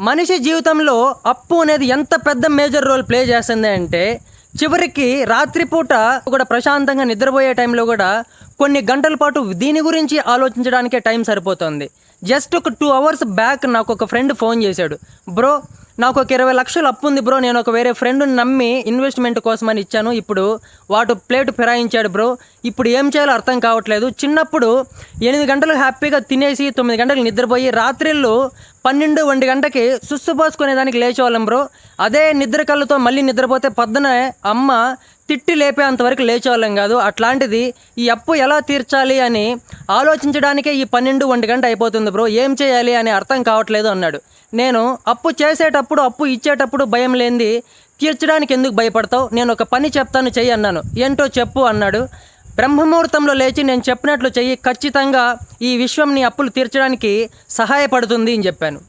మనిషి జీవితంలో అప్పు అనేది ఎంత పెద్ద మేజర్ రోల్ ప్లే చేస్తుంది అంటే చివరికి రాత్రిపూట కూడా ప్రశాంతంగా నిద్రపోయే టైంలో కూడా కొన్ని గంటల పాటు దీని గురించి ఆలోచించడానికే టైం సరిపోతుంది. జస్ట్ ఒక 2 అవర్స్ బ్యాక్ నాకు ఒక ఫ్రెండ్ ఫోన్ చేశాడు. బ్రో, నాకు ఒక 20 లక్షలు అప్పు ఉంది బ్రో, నేను ఒక వేరే ఫ్రెండ్ని నమ్మి ఇన్వెస్ట్మెంట్ కోసమని ఇచ్చాను, ఇప్పుడు వాడు ప్లేట్ ఫిరాయించాడు బ్రో, ఇప్పుడు ఏం చేయాలో అర్థం కావట్లేదు. చిన్నప్పుడు 8 గంటలు హ్యాపీగా తినేసి 9 గంటలకు నిద్రపోయి రాత్రిళ్ళు 12-1 గంటకి సుస్సుపోసుకునేదానికి లేచేవాళ్ళం బ్రో. అదే నిద్ర కళ్ళతో మళ్ళీ నిద్రపోతే పొద్దున అమ్మ తిట్టి లేపేంతవరకు లేచేవాళ్ళం కాదు. అట్లాంటిది ఈ అప్పు ఎలా తీర్చాలి అని ఆలోచించడానికే ఈ 12-1 గంట అయిపోతుంది బ్రో, ఏం చేయాలి అని అర్థం కావట్లేదు అన్నాడు. నేను అప్పు చేసేటప్పుడు అప్పు ఇచ్చేటప్పుడు భయం లేనిది తీర్చడానికి ఎందుకు భయపడతావు, నేను ఒక పని చెప్తాను చెయ్యి అన్నాను. ఏంటో చెప్పు అన్నాడు. బ్రహ్మముహూర్తంలో లేచి నేను చెప్పినట్లు చెయ్యి, ఖచ్చితంగా ఈ విశ్వం నీ అప్పులు తీర్చడానికి సహాయపడుతుంది అని చెప్పాను.